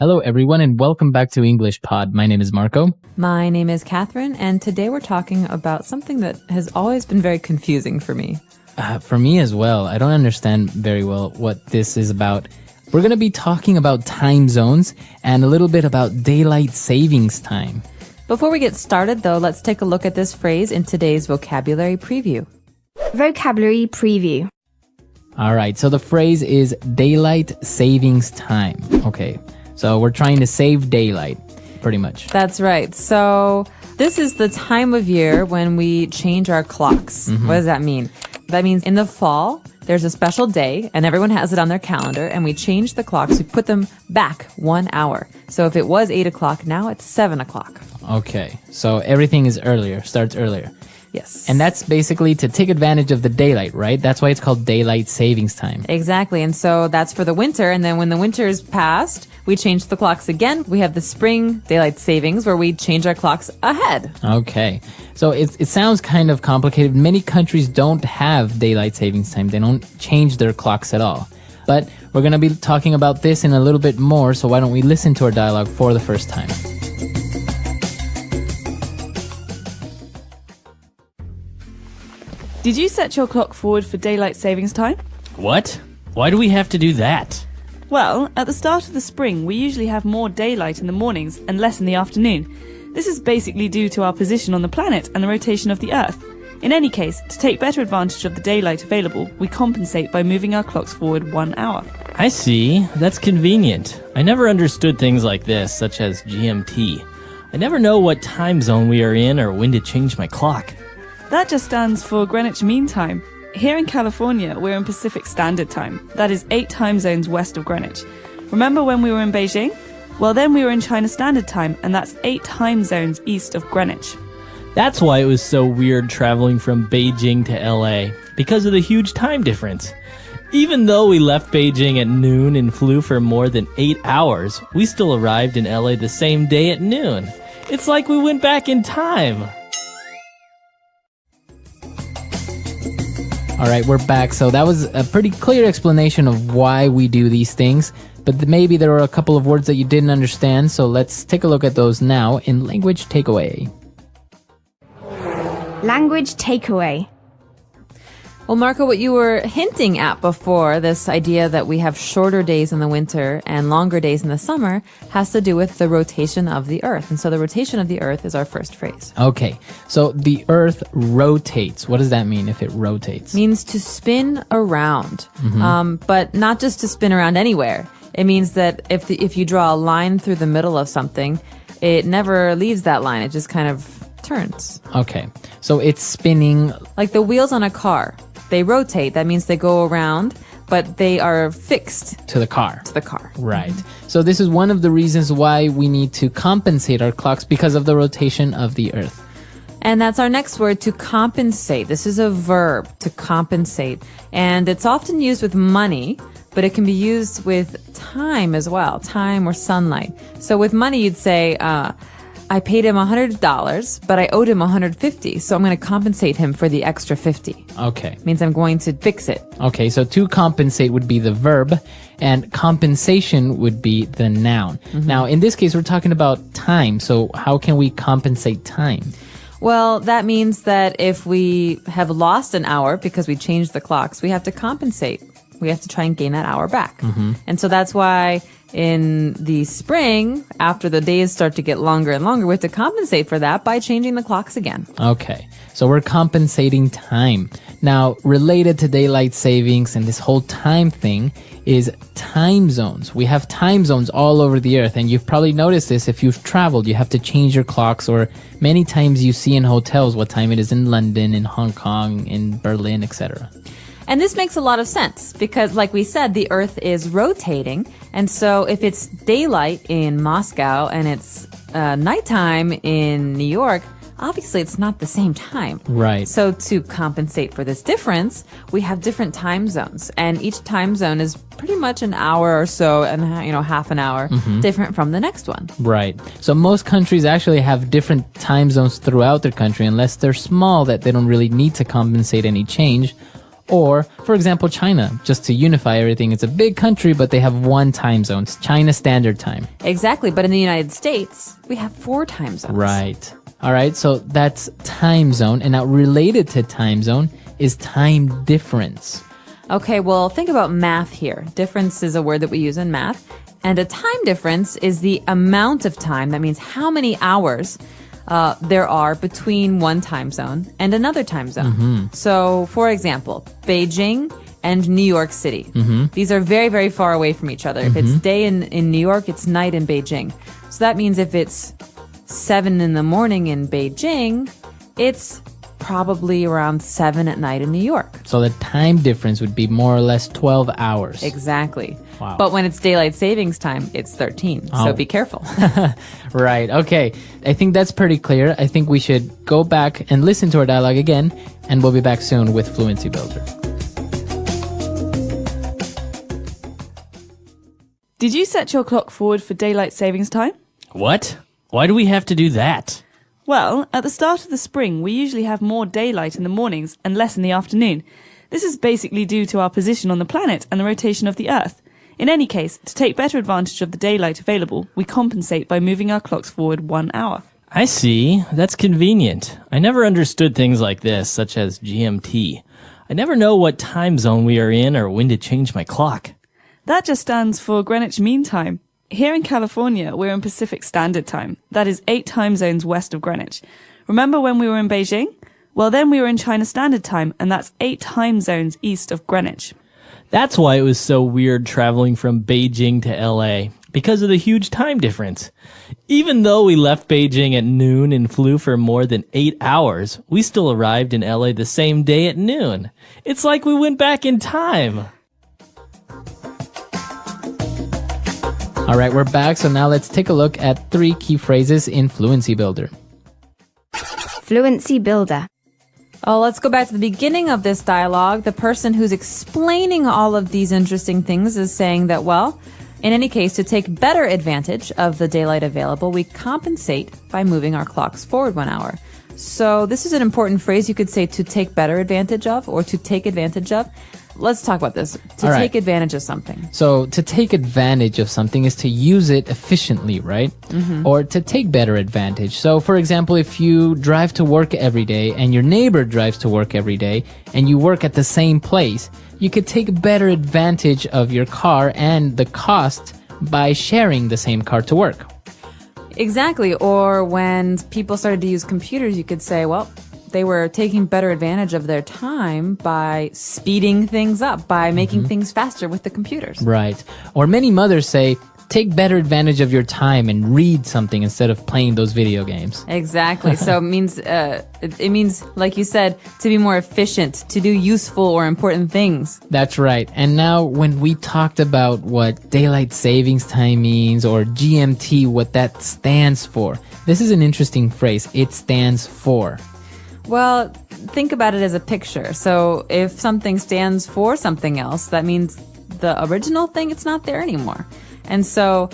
Hello, everyone, and welcome back to English Pod. My name is Marco. My name is Catherine, and today we're talking about something that has always been very confusing for me. For me as well. I don't understand very well what this is about. We're going to be talking about time zones and a little bit about daylight savings time. Before we get started, though, let's take a look at this phrase in today's vocabulary preview. Vocabulary preview. All right, so the phrase is daylight savings time. Okay, so we're trying to save daylight, pretty much. That's right. So this is the time of year when we change our clocks. What does that mean? That means in the fall, there's a special day, and everyone has it on their calendar, and we change the clocks. We put them back 1 hour. So if it was 8 o'clock, now it's 7 o'clock. Okay, so everything is earlier, starts earlier. Yes. And that's basically to take advantage of the daylight, right? That's why it's called daylight savings time. Exactly. And so that's for the winter. And then when the winter is past, we change the clocks again. We have the spring daylight savings where we change our clocks ahead. Okay. So it sounds kind of complicated. Many countries don't have daylight savings time. They don't change their clocks at all. But we're going to be talking about this in a little bit more. So why don't we listen to our dialogue for the first time? Did you set your clock forward for daylight savings time? What? Why do we have to do that? Well, at the start of the spring, we usually have more daylight in the mornings and less in the afternoon. This is basically due to our position on the planet and the rotation of the Earth. In any case, to take better advantage of the daylight available, we compensate by moving our clocks forward 1 hour. I see. That's convenient. I never understood things like this, such as GMT. I never know what time zone we are in or when to change my clock. That just stands for Greenwich Mean Time. Here in California, we're in Pacific Standard Time. That is 8 time zones west of Greenwich. Remember when we were in Beijing? Well, then we were in China Standard Time, and that's 8 time zones east of Greenwich. That's why it was so weird traveling from Beijing to LA, because of the huge time difference. Even though we left Beijing at noon and flew for more than 8 hours, we still arrived in LA the same day at noon. It's like we went back in time. All right, we're back. So that was a pretty clear explanation of why we do these things. But maybe there were a couple of words that you didn't understand. So let's take a look at those now in Language Takeaway. Language takeaway. Well, Marco, what you were hinting at before, this idea that we have shorter days in the winter and longer days in the summer, has to do with the rotation of the Earth. And so the rotation of the Earth is our first phrase. Okay, so the Earth rotates. What does that mean if it rotates? Means to spin around, but not just to spin around anywhere. It means that if you draw a line through the middle of something, it never leaves that line. It just kind of turns. Okay, so it's spinning. Like the wheels on a car. They rotate. That means they go around, but they are fixed To the car. to the car. Right. So this is one of the reasons why we need to compensate our clocks because of the rotation of the Earth. And that's our next word, to compensate. This is a verb, to compensate. And it's often used with money, but it can be used with time as well, time or sunlight. So with money, you'd say, I paid him $100, but I owed him $150, so I'm going to compensate him for the extra $50. Okay. Means I'm going to fix it. Okay, so to compensate would be the verb, and compensation would be the noun. Now, in this case, we're talking about time, so how can we compensate time? Well, that means that if we have lost an hour because we changed the clocks, we have to compensate. We have to try and gain that hour back. And so that's why in the spring, after the days start to get longer and longer, we have to compensate for that by changing the clocks again. Okay, so we're compensating time. Now, related to daylight savings and this whole time thing is time zones. We have time zones all over the Earth, and you've probably noticed this if you've traveled. You have to change your clocks, or many times you see in hotels what time it is in London, in Hong Kong, in Berlin, etc. And this makes a lot of sense because, like we said, the Earth is rotating. And so if it's daylight in Moscow and it's nighttime in New York, obviously it's not the same time. Right. So to compensate for this difference, we have different time zones. And each time zone is pretty much an hour or so, and half an hour different from the next one. Right. So most countries actually have different time zones throughout their country, unless they're small that they don't really need to compensate any change. Or, for example, China, just to unify everything. It's a big country, but they have one time zone. It's China Standard Time. Exactly. But in the United States, we have 4 time zones. Right. All right. So that's time zone. And now related to time zone is time difference. Okay, well, think about math here. Difference is a word that we use in math. And a time difference is the amount of time. That means how many hours there are between one time zone and another time zone. So, for example, Beijing and New York City. These are very, very far away from each other. If it's day in New York, it's night in Beijing. So that means if it's 7 in the morning in Beijing, it's probably around 7 at night in New York. So the time difference would be more or less 12 hours. Exactly. Wow. But when it's daylight savings time, it's 13. So be careful. Right. Okay. I think that's pretty clear. I think we should go back and listen to our dialogue again, and we'll be back soon with Fluency Builder. Did you set your clock forward for daylight savings time? What? Why do we have to do that? Well, at the start of the spring, we usually have more daylight in the mornings and less in the afternoon. This is basically due to our position on the planet and the rotation of the Earth. In any case, to take better advantage of the daylight available, we compensate by moving our clocks forward 1 hour. I see. That's convenient. I never understood things like this, such as GMT. I never know what time zone we are in or when to change my clock. That just stands for Greenwich Mean Time. Here in California, we're in Pacific Standard Time. That is 8 time zones west of Greenwich. Remember when we were in Beijing? Well, then we were in China Standard Time, and that's 8 time zones east of Greenwich. That's why it was so weird traveling from Beijing to LA, because of the huge time difference. Even though we left Beijing at noon and flew for more than 8 hours, we still arrived in LA the same day at noon. It's like we went back in time. All right, we're back. So now let's take a look at 3 key phrases in Fluency Builder. Fluency Builder. Oh, let's go back to the beginning of this dialogue. The person who's explaining all of these interesting things is saying that, well, in any case, to take better advantage of the daylight available, we compensate by moving our clocks forward 1 hour. So this is an important phrase. You could say to take better advantage of or to take advantage of. Let's talk about this. To All right. take advantage of something. So to take advantage of something is to use it efficiently, right? Or to take better advantage. So for example, if you drive to work every day and your neighbor drives to work every day and you work at the same place, you could take better advantage of your car and the cost by sharing the same car to work. Exactly. Or when people started to use computers, you could say, well, they were taking better advantage of their time by speeding things up, by making things faster with the computers. Right. Or many mothers say, take better advantage of your time and read something instead of playing those video games. Exactly. So it means, like you said, to be more efficient, to do useful or important things. That's right. And now when we talked about what daylight savings time means or GMT, what that stands for, this is an interesting phrase. It stands for. Well, think about it as a picture. So if something stands for something else, that means the original thing, it's not there anymore. And so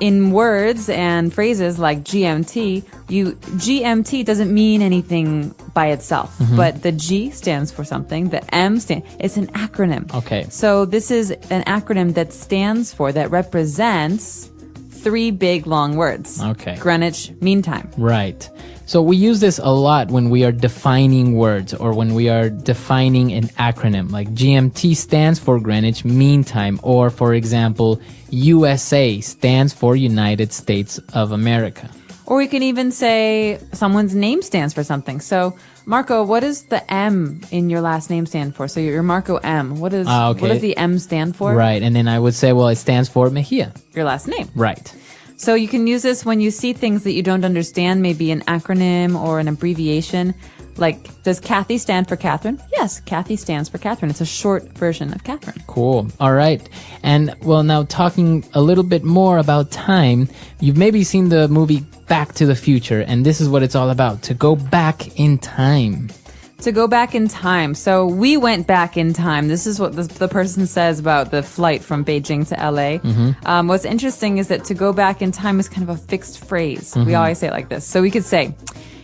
in words and phrases like GMT, GMT doesn't mean anything by itself, but the G stands for something, the M it's an acronym. Okay. So this is an acronym that stands for, that represents 3 big long words. Okay. Greenwich Mean Time. Right. So we use this a lot when we are defining words or when we are defining an acronym. Like GMT stands for Greenwich Mean Time, or for example, USA stands for United States of America. Or we can even say someone's name stands for something. So, Marco, what does the M in your last name stand for? So you're Marco M. What does the M stand for? Right. And then I would say, well, it stands for Mejia. Your last name. Right. So you can use this when you see things that you don't understand, maybe an acronym or an abbreviation. Like, does Kathy stand for Catherine? Yes, Kathy stands for Catherine. It's a short version of Catherine. Cool. All right. And well, now talking a little bit more about time, you've maybe seen the movie Back to the Future, and this is what it's all about, to go back in time. To go back in time. So we went back in time. This is what the person says about the flight from Beijing to LA. What's interesting is that to go back in time is kind of a fixed phrase. We always say it like this. So we could say,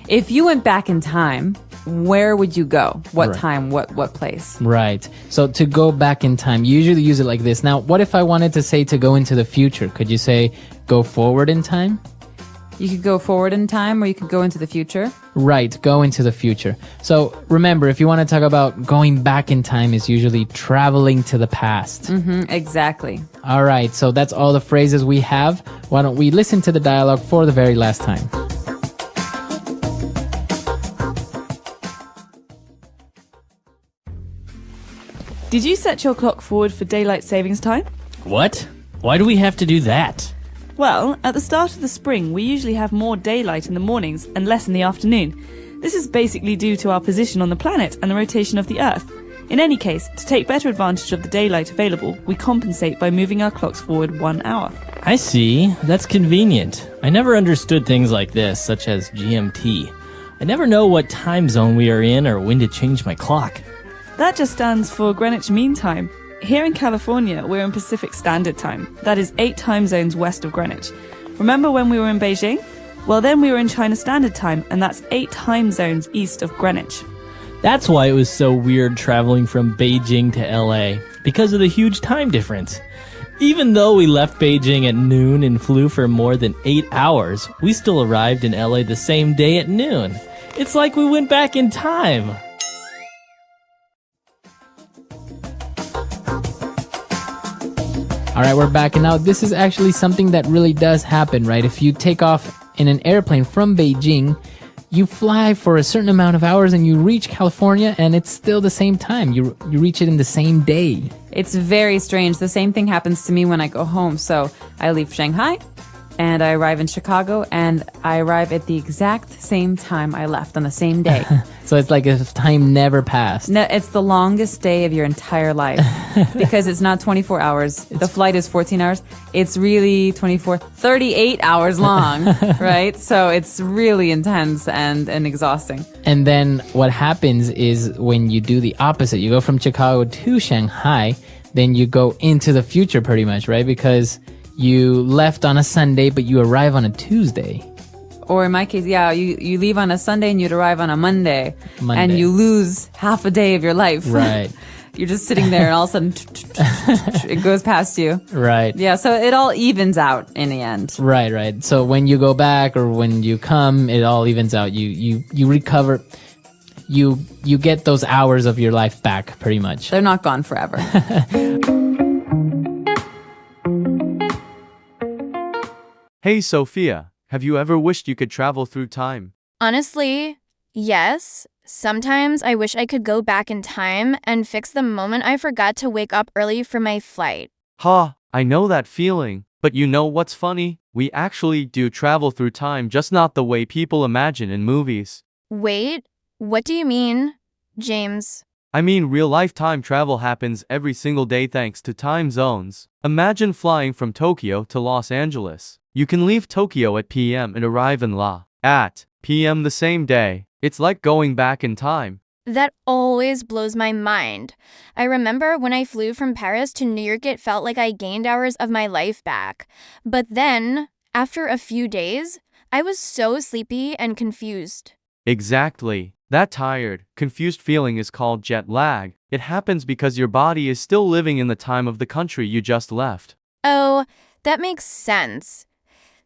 if you went back in time, where would you go? What Right. time? What place? Right. So to go back in time, you usually use it like this. Now, what if I wanted to say to go into the future? Could you say go forward in time? You could go forward in time, or you could go into the future. Right, go into the future. So remember, if you want to talk about going back in time, is usually traveling to the past. Exactly. All right, so that's all the phrases we have. Why don't we listen to the dialogue for the very last time? Did you set your clock forward for daylight savings time? What? Why do we have to do that? Well, at the start of the spring, we usually have more daylight in the mornings and less in the afternoon. This is basically due to our position on the planet and the rotation of the Earth. In any case, to take better advantage of the daylight available, we compensate by moving our clocks forward 1 hour. I see. That's convenient. I never understood things like this, such as GMT. I never know what time zone we are in or when to change my clock. That just stands for Greenwich Mean Time. Here in California, we're in Pacific Standard Time. That is 8 time zones west of Greenwich. Remember when we were in Beijing? Well, then we were in China Standard Time, and that's 8 time zones east of Greenwich. That's why it was so weird traveling from Beijing to LA, because of the huge time difference. Even though we left Beijing at noon and flew for more than 8 hours, we still arrived in LA the same day at noon. It's like we went back in time. All right, we're back. And now this is actually something that really does happen, right? If you take off in an airplane from Beijing, you fly for a certain amount of hours and you reach California and it's still the same time. You reach it in the same day. It's very strange. The same thing happens to me when I go home. So I leave Shanghai and I arrive in Chicago and I arrive at the exact same time I left on the same day. So it's like if time never passed. No, it's the longest day of your entire life because it's not 24 hours. The flight is 14 hours. It's really 38 hours long, right? So it's really intense and exhausting. And then what happens is when you do the opposite, you go from Chicago to Shanghai, then you go into the future pretty much, right? Because you left on a Sunday, but you arrive on a Tuesday. Or in my case, yeah, you leave on a Sunday and you'd arrive on a Monday. Monday. And you lose half a day of your life. Right. You're just sitting there and all of a sudden it goes past you. Right. Yeah, so it all evens out in the end. Right, right. So when you go back or when you come, it all evens out. You recover. You get those hours of your life back pretty much. They're not gone forever. Hey Sophia, have you ever wished you could travel through time? Honestly, yes. Sometimes I wish I could go back in time and fix the moment I forgot to wake up early for my flight. Ha, I know that feeling. But you know what's funny? We actually do travel through time, just not the way people imagine in movies. Wait, what do you mean, James? I mean, real-life time travel happens every single day thanks to time zones. Imagine flying from Tokyo to Los Angeles. You can leave Tokyo at PM and arrive in La at PM the same day. It's like going back in time. That always blows my mind. I remember when I flew from Paris to New York, it felt like I gained hours of my life back. But then, after a few days, I was so sleepy and confused. Exactly. That tired, confused feeling is called jet lag. It happens because your body is still living in the time of the country you just left. Oh, that makes sense.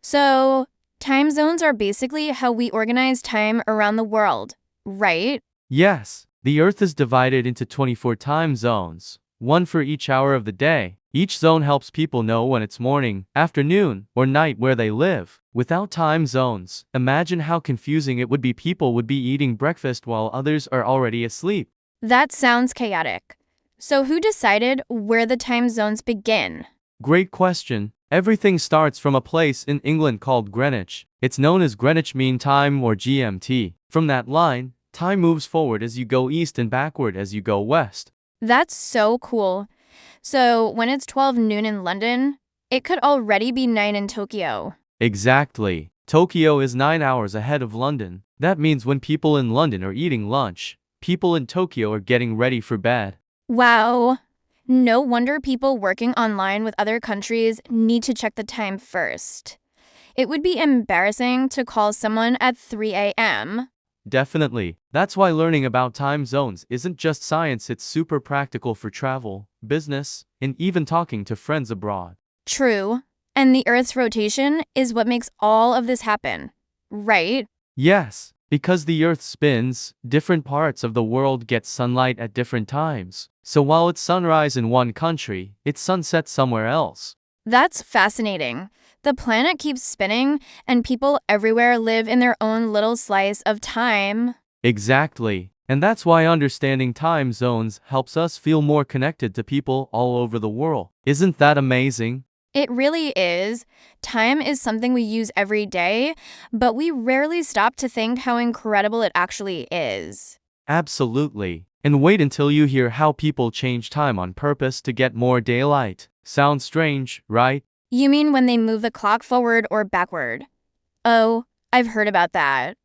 So, time zones are basically how we organize time around the world, right? Yes, the Earth is divided into 24 time zones, one for each hour of the day. Each zone helps people know when it's morning, afternoon, or night where they live. Without time zones, imagine how confusing it would be. People would be eating breakfast while others are already asleep. That sounds chaotic. So who decided where the time zones begin? Great question. Everything starts from a place in England called Greenwich. It's known as Greenwich Mean Time or GMT. From that line, time moves forward as you go east and backward as you go west. That's so cool. So when it's 12 noon in London, it could already be 9 in Tokyo. Exactly. Tokyo is 9 hours ahead of London. That means when people in London are eating lunch, people in Tokyo are getting ready for bed. Wow. No wonder people working online with other countries need to check the time first. It would be embarrassing to call someone at 3 a.m. Definitely. That's why learning about time zones isn't just science, it's super practical for travel, business, and even talking to friends abroad. True. And the Earth's rotation is what makes all of this happen, right? Yes, because the Earth spins, different parts of the world get sunlight at different times. So while it's sunrise in one country, it's sunset somewhere else. That's fascinating. The planet keeps spinning, and people everywhere live in their own little slice of time. Exactly. And that's why understanding time zones helps us feel more connected to people all over the world. Isn't that amazing? It really is. Time is something we use every day, but we rarely stop to think how incredible it actually is. Absolutely. And wait until you hear how people change time on purpose to get more daylight. Sounds strange, right? You mean when they move the clock forward or backward? Oh, I've heard about that.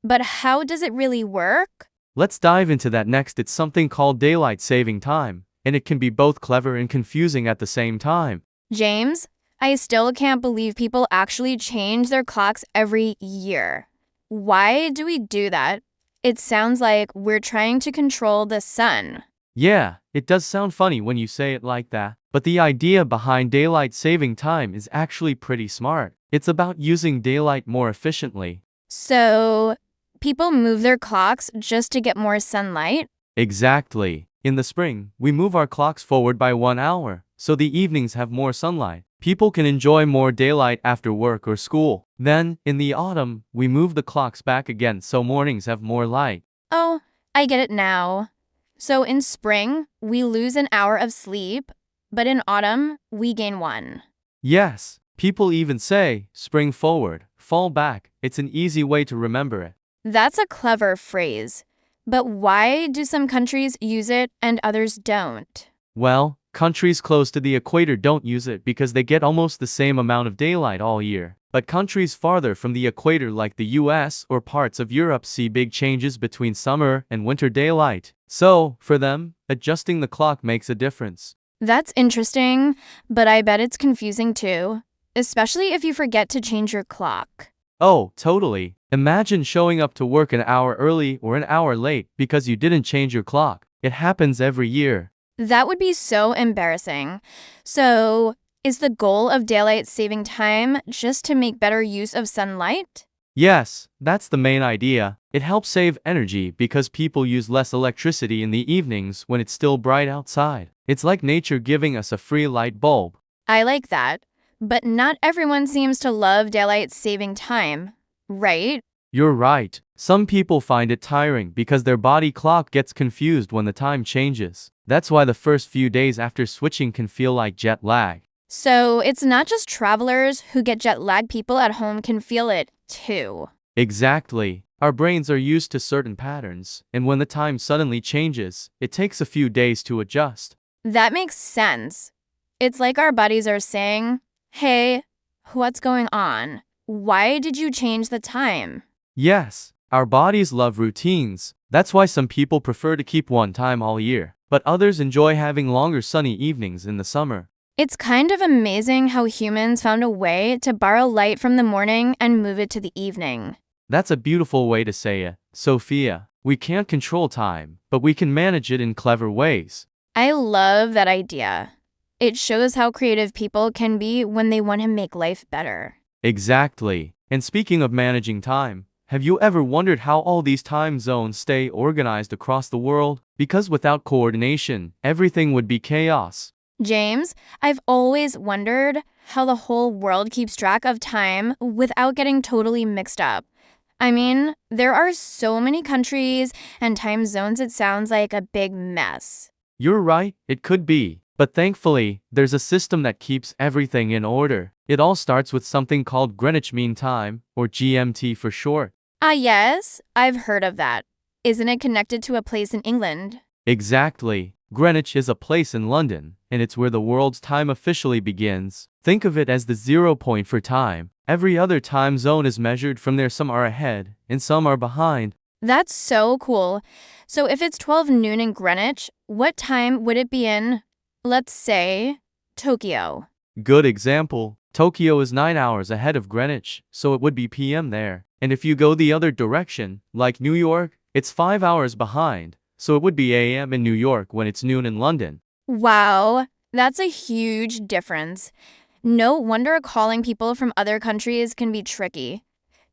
But how does it really work? Let's dive into that next. It's something called daylight saving time, and it can be both clever and confusing at the same time. James, I still can't believe people actually change their clocks every year. Why do we do that? It sounds like we're trying to control the sun. Yeah, it does sound funny when you say it like that, but the idea behind daylight saving time is actually pretty smart. It's about using daylight more efficiently. So, people move their clocks just to get more sunlight? Exactly. In the spring, we move our clocks forward by 1 hour, so the evenings have more sunlight. People can enjoy more daylight after work or school. Then, in the autumn, we move the clocks back again so mornings have more light. Oh, I get it now. So in spring, we lose an hour of sleep, but in autumn, we gain one. Yes, people even say, spring forward, fall back. It's an easy way to remember it. That's a clever phrase. But why do some countries use it and others don't? Well, countries close to the equator don't use it because they get almost the same amount of daylight all year. But countries farther from the equator like the US or parts of Europe see big changes between summer and winter daylight. So, for them, adjusting the clock makes a difference. That's interesting, but I bet it's confusing too, especially if you forget to change your clock. Oh, totally. Imagine showing up to work an hour early or an hour late because you didn't change your clock. It happens every year. That would be so embarrassing. So, is the goal of daylight saving time just to make better use of sunlight? Yes, that's the main idea. It helps save energy because people use less electricity in the evenings when it's still bright outside. It's like nature giving us a free light bulb. I like that. But not everyone seems to love daylight saving time, right? You're right. Some people find it tiring because their body clock gets confused when the time changes. That's why the first few days after switching can feel like jet lag. So it's not just travelers who get jet lag, people at home can feel it too. Exactly. Our brains are used to certain patterns, and when the time suddenly changes, it takes a few days to adjust. That makes sense. It's like our bodies are saying, hey, what's going on? Why did you change the time? Yes, our bodies love routines. That's why some people prefer to keep one time all year, but others enjoy having longer sunny evenings in the summer. It's kind of amazing how humans found a way to borrow light from the morning and move it to the evening. That's a beautiful way to say it, Sophia. We can't control time, but we can manage it in clever ways. I love that idea. It shows how creative people can be when they want to make life better. Exactly. And speaking of managing time, have you ever wondered how all these time zones stay organized across the world? Because without coordination, everything would be chaos. James, I've always wondered how the whole world keeps track of time without getting totally mixed up. I mean, there are so many countries and time zones, it sounds like a big mess. You're right, it could be. But thankfully, there's a system that keeps everything in order. It all starts with something called Greenwich Mean Time, or GMT for short. Ah, yes, I've heard of that. Isn't it connected to a place in England? Exactly. Greenwich is a place in London, and it's where the world's time officially begins. Think of it as the 0 point for time. Every other time zone is measured from there. Some are ahead, and some are behind. That's so cool. So if it's 12 noon in Greenwich, what time would it be in, let's say, Tokyo? Good example. Tokyo is 9 hours ahead of Greenwich, so it would be PM there. And if you go the other direction, like New York, it's 5 hours behind, so it would be AM in New York when it's noon in London. Wow, that's a huge difference. No wonder calling people from other countries can be tricky.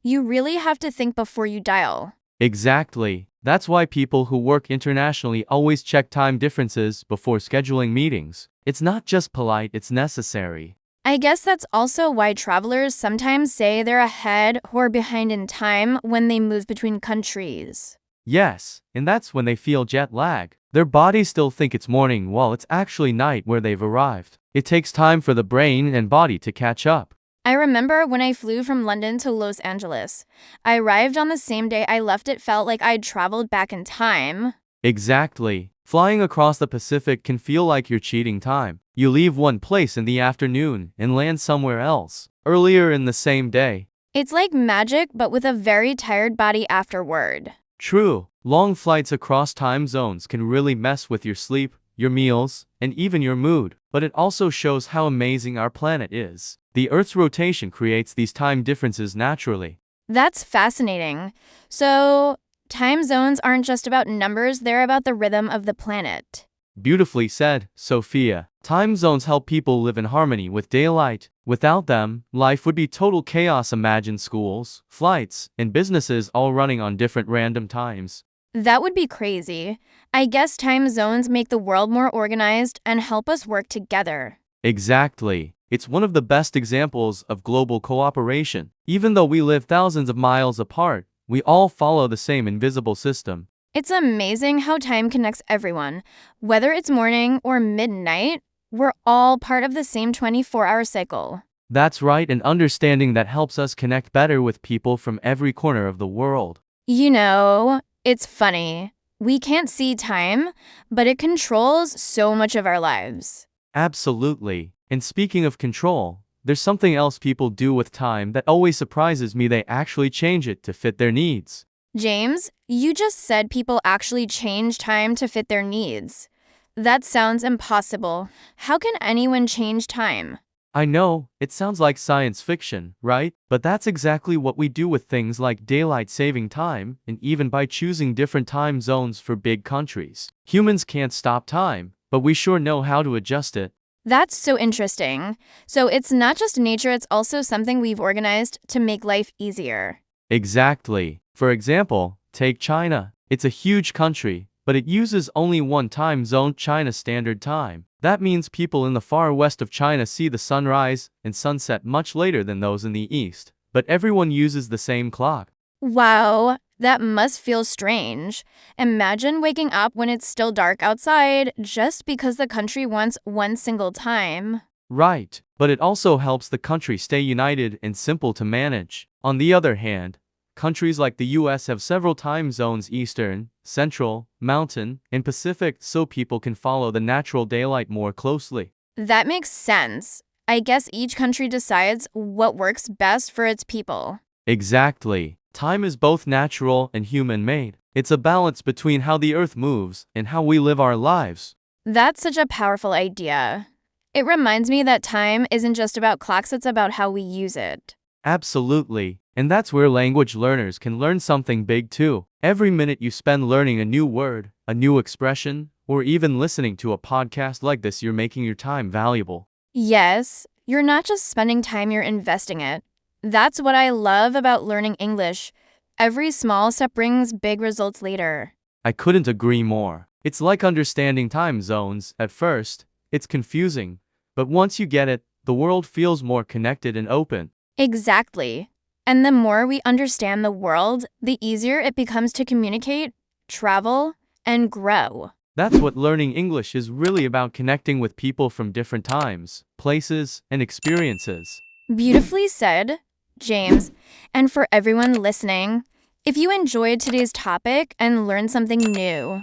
You really have to think before you dial. Exactly. That's why people who work internationally always check time differences before scheduling meetings. It's not just polite, it's necessary. I guess that's also why travelers sometimes say they're ahead or behind in time when they move between countries. Yes, and that's when they feel jet lag. Their bodies still think it's morning while it's actually night where they've arrived. It takes time for the brain and body to catch up. I remember when I flew from London to Los Angeles. I arrived on the same day I left. It felt like I'd traveled back in time. Exactly. Flying across the Pacific can feel like you're cheating time. You leave one place in the afternoon and land somewhere else earlier in the same day. It's like magic, but with a very tired body afterward. True, long flights across time zones can really mess with your sleep, your meals, and even your mood, but it also shows how amazing our planet is. The Earth's rotation creates these time differences naturally. That's fascinating. So, time zones aren't just about numbers, they're about the rhythm of the planet. Beautifully said, Sophia. Time zones help people live in harmony with daylight. Without them, life would be total chaos. Imagine schools, flights, and businesses all running on different random times. That would be crazy. I guess time zones make the world more organized and help us work together. Exactly. It's one of the best examples of global cooperation. Even though we live thousands of miles apart, we all follow the same invisible system. It's amazing how time connects everyone. Whether it's morning or midnight, we're all part of the same 24-hour cycle. That's right, and understanding that helps us connect better with people from every corner of the world. You know, it's funny. We can't see time, but it controls so much of our lives. Absolutely. And speaking of control, there's something else people do with time that always surprises me. They actually change it to fit their needs. James, you just said people actually change time to fit their needs. That sounds impossible. How can anyone change time? I know, it sounds like science fiction, right? But that's exactly what we do with things like daylight saving time, and even by choosing different time zones for big countries. Humans can't stop time, but we sure know how to adjust it. That's so interesting. So it's not just nature, it's also something we've organized to make life easier. Exactly. For example, take China. It's a huge country, but it uses only one time zone, China Standard Time. That means people in the far west of China see the sunrise and sunset much later than those in the east. But everyone uses the same clock. Wow, that must feel strange. Imagine waking up when it's still dark outside just because the country wants one single time. Right, but it also helps the country stay united and simple to manage. On the other hand, countries like the US have several time zones: Eastern, Central, Mountain, and Pacific, so people can follow the natural daylight more closely. That makes sense. I guess each country decides what works best for its people. Exactly. Time is both natural and human-made. It's a balance between how the Earth moves and how we live our lives. That's such a powerful idea. It reminds me that time isn't just about clocks, it's about how we use it. Absolutely. And that's where language learners can learn something big too. Every minute you spend learning a new word, a new expression, or even listening to a podcast like this, you're making your time valuable. Yes, you're not just spending time, you're investing it. That's what I love about learning English. Every small step brings big results later. I couldn't agree more. It's like understanding time zones. At first, it's confusing, but once you get it, the world feels more connected and open. Exactly. And the more we understand the world, the easier it becomes to communicate, travel, and grow. That's what learning English is really about: connecting with people from different times, places, and experiences. Beautifully said, James. And for everyone listening, if you enjoyed today's topic and learned something new,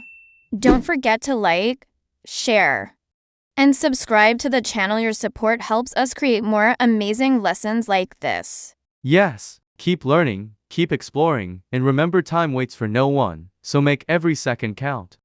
don't forget to like, share, and subscribe to the channel. Your support helps us create more amazing lessons like this. Yes, keep learning, keep exploring, and remember, time waits for no one, so make every second count.